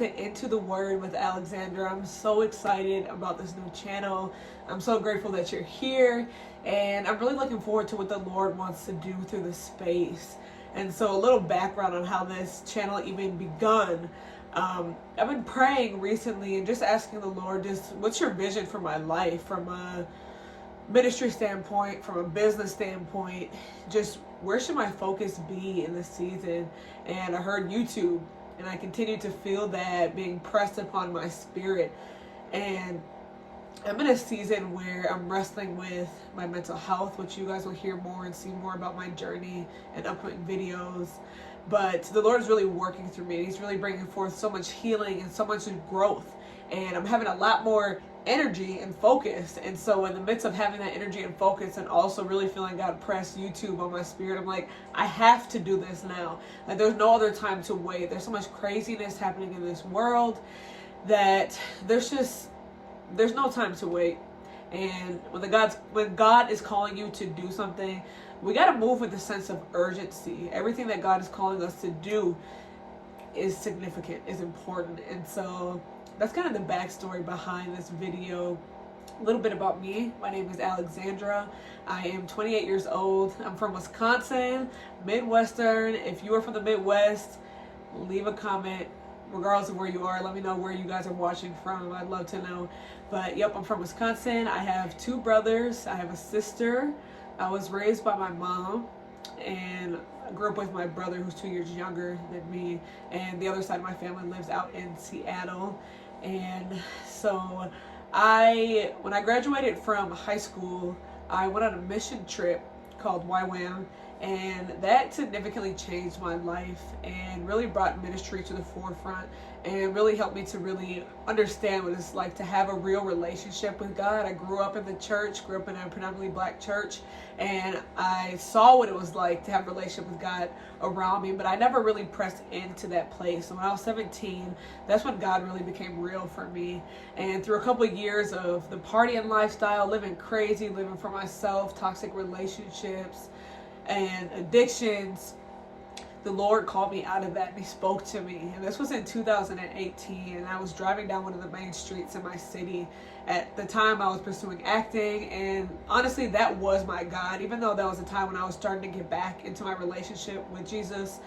to Into the Word with Alexandra. I'm so excited about this new channel. I'm so grateful that you're here, and I'm really looking forward to what the Lord wants to do through this space. And so a little background on how this channel even begun. I've been praying recently and just asking the Lord, just what's your vision for my life from a ministry standpoint, from a business standpoint, just where should my focus be in this season? And I heard YouTube, and I continue to feel that being pressed upon my spirit. And I'm in a season where I'm wrestling with my mental health, which you guys will hear more and see more about my journey and upcoming videos. But the Lord is really working through me. He's really bringing forth so much healing and so much growth. And I'm having a lot more energy and focus. And so in the midst of having that energy and focus and also really feeling God press YouTube on my spirit, I'm like, I have to do this now. Like, there's no other time to wait. There's so much craziness happening in this world that there's no time to wait. And when God is calling you to do something, we got to move with a sense of urgency. Everything that God is calling us to do is significant, is important. And so that's kind of the backstory behind this video. A little bit about me. My name is Alexandra. I am 28 years old. I'm from Wisconsin, Midwestern. If you are from the Midwest, leave a comment. Regardless of where you are, let me know where you guys are watching from. I'd love to know. But yep, I'm from Wisconsin. I have 2 brothers. I have a sister. I was raised by my mom, and I grew up with my brother who's 2 years younger than me. And the other side of my family lives out in Seattle. And so when I graduated from high school, I went on a mission trip called YWAM. And that significantly changed my life and really brought ministry to the forefront and really helped me to really understand what it's like to have a real relationship with God. I grew up in the church, grew up in a predominantly black church, and I saw what it was like to have a relationship with God around me, but I never really pressed into that place. So when I was 17, that's when God really became real for me. And through a couple of years of the partying lifestyle, living crazy, living for myself, toxic relationships, and addictions, the Lord called me out of that, and He spoke to me. And this was in 2018, and I was driving down one of the main streets in my city. At the time, I was pursuing acting, and honestly, that was my God. Even though that was a time when I was starting to get back into my relationship with Jesus,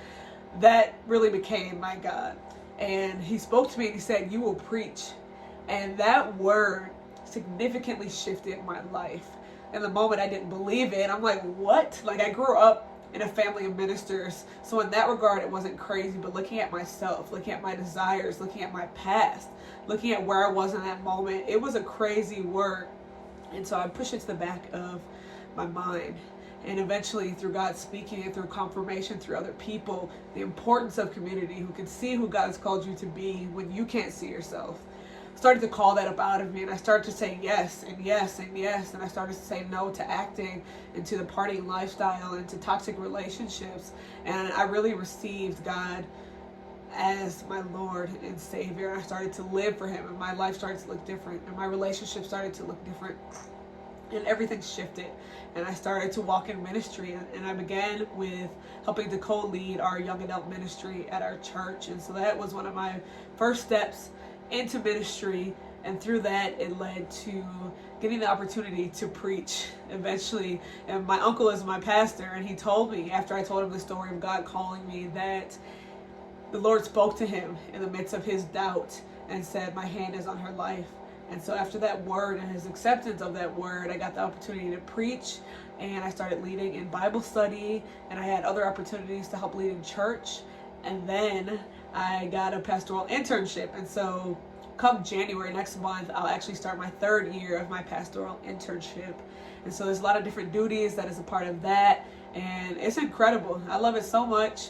that really became my God. And He spoke to me, and He said, "You will preach." And that word significantly shifted my life. In the moment, I didn't believe it. I'm like, what? Like, I grew up in a family of ministers. So in that regard, it wasn't crazy. But looking at myself, looking at my desires, looking at my past, looking at where I was in that moment, it was a crazy word. And so I pushed it to the back of my mind. And eventually, through God speaking and through confirmation through other people, the importance of community who can see who God has called you to be when you can't see yourself, started to call that up out of me, and I started to say yes and yes and yes, and I started to say no to acting and to the partying lifestyle and to toxic relationships. And I really received God as my Lord and Savior. I started to live for Him, and my life started to look different, and my relationship started to look different, and everything shifted. And I started to walk in ministry, and I began with helping to co-lead our young adult ministry at our church. And so that was one of my first steps into ministry, and through that it led to getting the opportunity to preach eventually. And my uncle is my pastor, and he told me, after I told him the story of God calling me, that the Lord spoke to him in the midst of his doubt and said, "My hand is on her life." And so after that word and his acceptance of that word, I got the opportunity to preach, and I started leading in Bible study, and I had other opportunities to help lead in church. And then I got a pastoral internship. And so come January next month, I'll actually start my 3rd year of my pastoral internship. And so there's a lot of different duties that is a part of that. And it's incredible. I love it so much.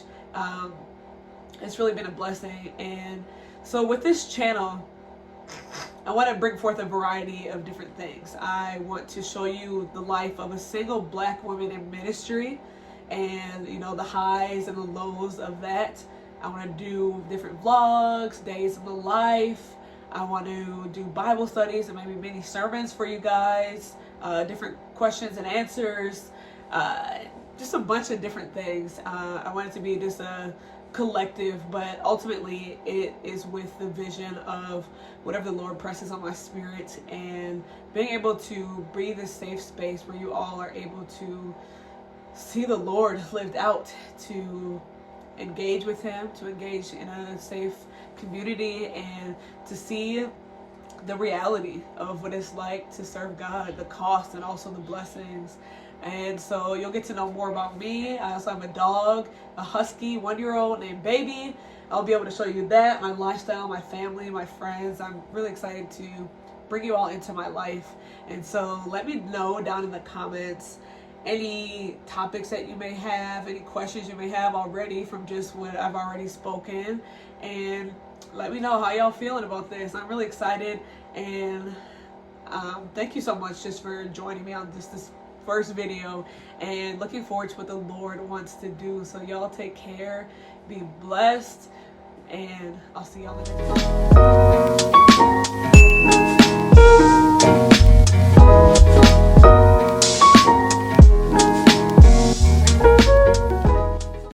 It's really been a blessing. And so with this channel, I want to bring forth a variety of different things. I want to show you the life of a single black woman in ministry, and the highs and the lows of that. I want to do different vlogs, days in the life. I want to do Bible studies and maybe mini sermons for you guys, different questions and answers, just a bunch of different things. I want it to be just a collective, but ultimately it is with the vision of whatever the Lord presses on my spirit, and being able to breathe this safe space where you all are able to see the Lord lived out, to engage with him, to engage in a safe community, and to see the reality of what it's like to serve God, the cost and also the blessings. And so you'll get to know more about me. I also have a dog, a husky 1-year-old named Baby. I'll be able to show you that, my lifestyle, my family, my friends. I'm really excited to bring you all into my life. And so let me know down in the comments any topics that you may have, any questions you may have already from just what I've already spoken. And let me know how y'all feeling about this. I'm really excited, and thank you so much just for joining me on this first video, and looking forward to what the Lord wants to do. So y'all take care, be blessed, and I'll see y'all in the next video.